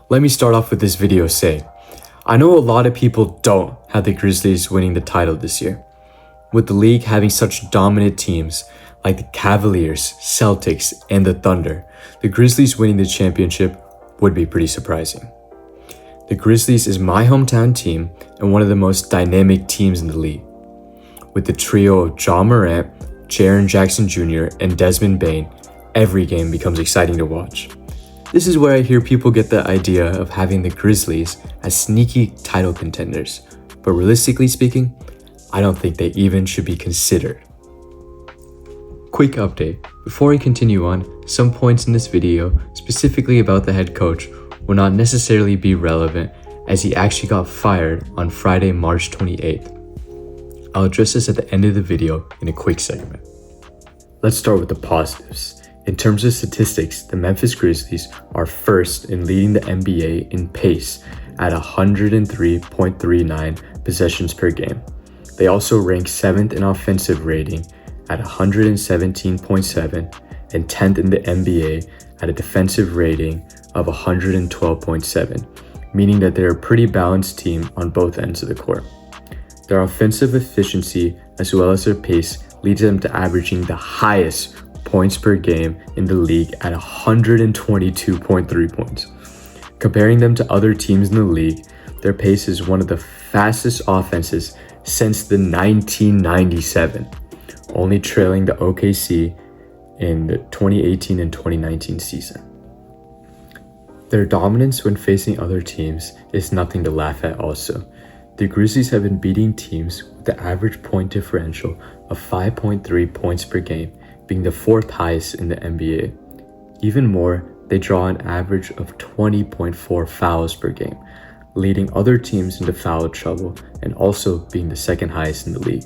Let me start off with this video saying, I know a lot of people don't have the Grizzlies winning the title this year. With the league having such dominant teams like the Cavaliers, Celtics, and the Thunder, the Grizzlies winning the championship would be pretty surprising. The Grizzlies is my hometown team and one of the most dynamic teams in the league. With the trio of Ja Morant, Jaren Jackson Jr., and Desmond Bane, every game becomes exciting to watch. This is where I hear people get the idea of having the Grizzlies as sneaky title contenders, but realistically speaking, I don't think they even should be considered. Quick update, before I continue on, some points in this video, specifically about the head coach, will not necessarily be relevant as he actually got fired on Friday, March 28th. I'll address this at the end of the video in a quick segment. Let's start with the positives. In terms of statistics, the Memphis Grizzlies are first in leading the NBA in pace at 103.39 possessions per game. They also rank 7th in offensive rating at 117.7 and 10th in the NBA at a defensive rating of 112.7, meaning that they're a pretty balanced team on both ends of the court. Their offensive efficiency as well as their pace leads them to averaging the highest points per game in the league at 122.3 points. Comparing them to other teams in the league, their pace is one of the fastest offenses since the 1997, only trailing the OKC in the 2018 and 2019 season. Their dominance when facing other teams is nothing to laugh at also. The Grizzlies have been beating teams with the average point differential of 5.3 points per game, being the 4th highest in the NBA. Even more, they draw an average of 20.4 fouls per game, leading other teams into foul trouble and also being the 2nd highest in the league.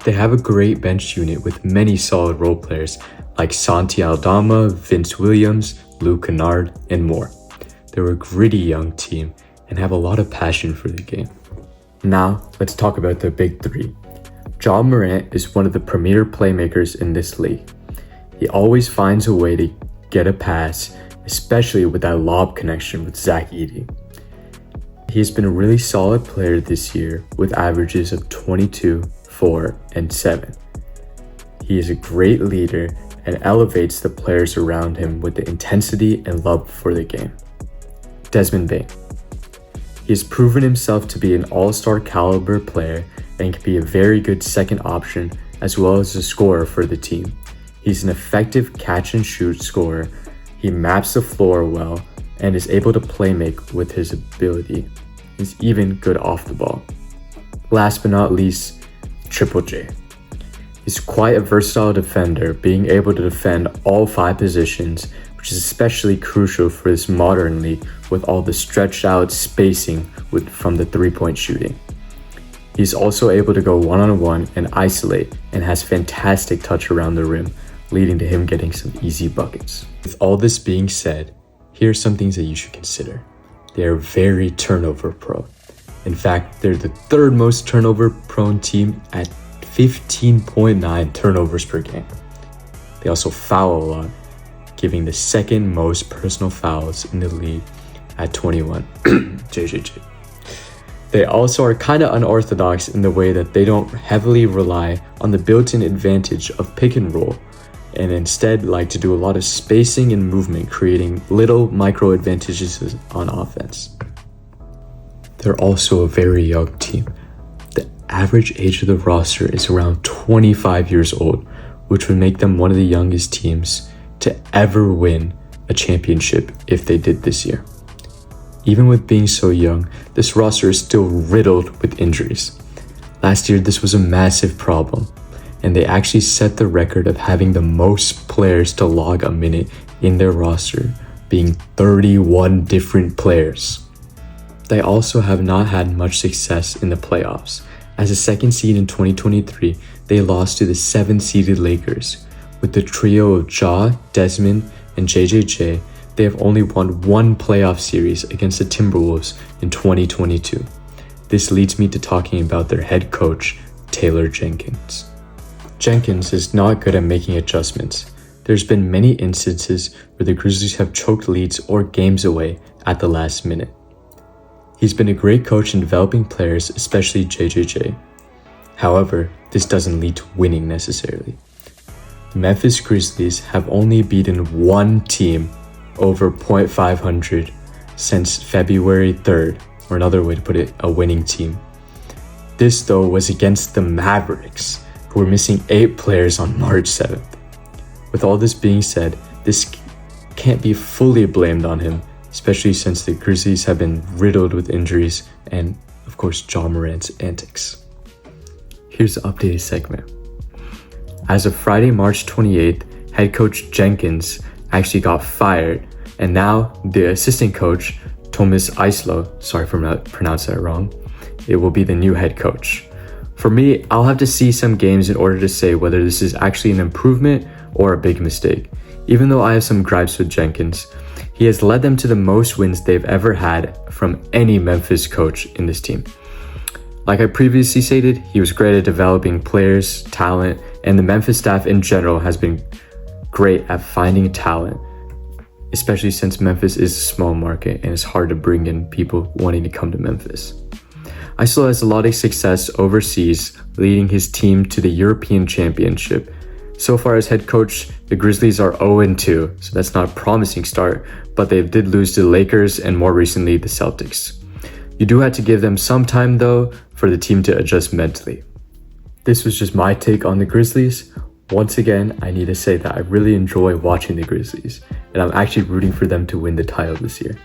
They have a great bench unit with many solid role players like Santi Aldama, Vince Williams, Luke Kennard, and more. They're a gritty young team and have a lot of passion for the game. Now, let's talk about the big three. Ja Morant is one of the premier playmakers in this league. He always finds a way to get a pass, especially with that lob connection with Zach Edey. He has been a really solid player this year with averages of 22, 4, and 7. He is a great leader and elevates the players around him with the intensity and love for the game. Desmond Bane. He has proven himself to be an all-star caliber player and can be a very good second option as well as a scorer for the team. He's an effective catch-and-shoot scorer. He maps the floor well and is able to play make with his ability. He's even good off the ball. Last but not least, Triple J. He's quite a versatile defender, being able to defend all 5 positions, which is especially crucial for this modern league with all the stretched out spacing from the 3-point shooting. He's also able to go one-on-one and isolate and has fantastic touch around the rim, leading to him getting some easy buckets. With all this being said, here are some things that you should consider. They are very turnover prone. In fact, they're the 3rd most turnover prone team at 15.9 turnovers per game. They also foul a lot, giving the 2nd most personal fouls in the league at 21. JJJ. They also are kind of unorthodox in the way that they don't heavily rely on the built-in advantage of pick and roll, and instead like to do a lot of spacing and movement, creating little micro advantages on offense. They're also a very young team. The average age of the roster is around 25 years old, which would make them one of the youngest teams to ever win a championship if they did this year. Even with being so young, this roster is still riddled with injuries. Last year, this was a massive problem, and they actually set the record of having the most players to log a minute in their roster, being 31 different players. They also have not had much success in the playoffs. As a 2nd seed in 2023, they lost to the 7th-seeded Lakers. With the trio of Ja, Desmond, and JJJ, they have only won 1 playoff series against the Timberwolves in 2022. This leads me to talking about their head coach, Taylor Jenkins. Jenkins is not good at making adjustments. There's been many instances where the Grizzlies have choked leads or games away at the last minute. He's been a great coach in developing players, especially JJJ. However, this doesn't lead to winning necessarily. The Memphis Grizzlies have only beaten one team over .500 since February 3rd, or another way to put it, a winning team. This though was against the Mavericks, who were missing 8 players on March 7th. With all this being said, this can't be fully blamed on him, especially since the Grizzlies have been riddled with injuries and, of course, Ja Morant's antics. Here's the updated segment. As of Friday, March 28th, head coach Jenkins actually got fired, and now the assistant coach, Thomas Islo, sorry for pronouncing that wrong, it will be the new head coach. For me, I'll have to see some games in order to say whether this is actually an improvement or a big mistake. Even though I have some gripes with Jenkins, he has led them to the most wins they've ever had from any Memphis coach in this team. Like I previously stated, he was great at developing players, talent, and the Memphis staff in general has been great at finding talent, especially since Memphis is a small market and it's hard to bring in people wanting to come to Memphis. Islo has a lot of success overseas, leading his team to the European Championship. So far as head coach, the Grizzlies are 0-2, so that's not a promising start, but they did lose to the Lakers and more recently the Celtics. You do have to give them some time though for the team to adjust mentally. This was just my take on the Grizzlies. Once again, I need to say that I really enjoy watching the Grizzlies, and I'm actually rooting for them to win the title this year.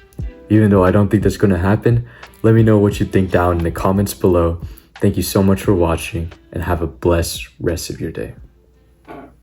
Even though I don't think that's going to happen, let me know what you think down in the comments below. Thank you so much for watching, and have a blessed rest of your day.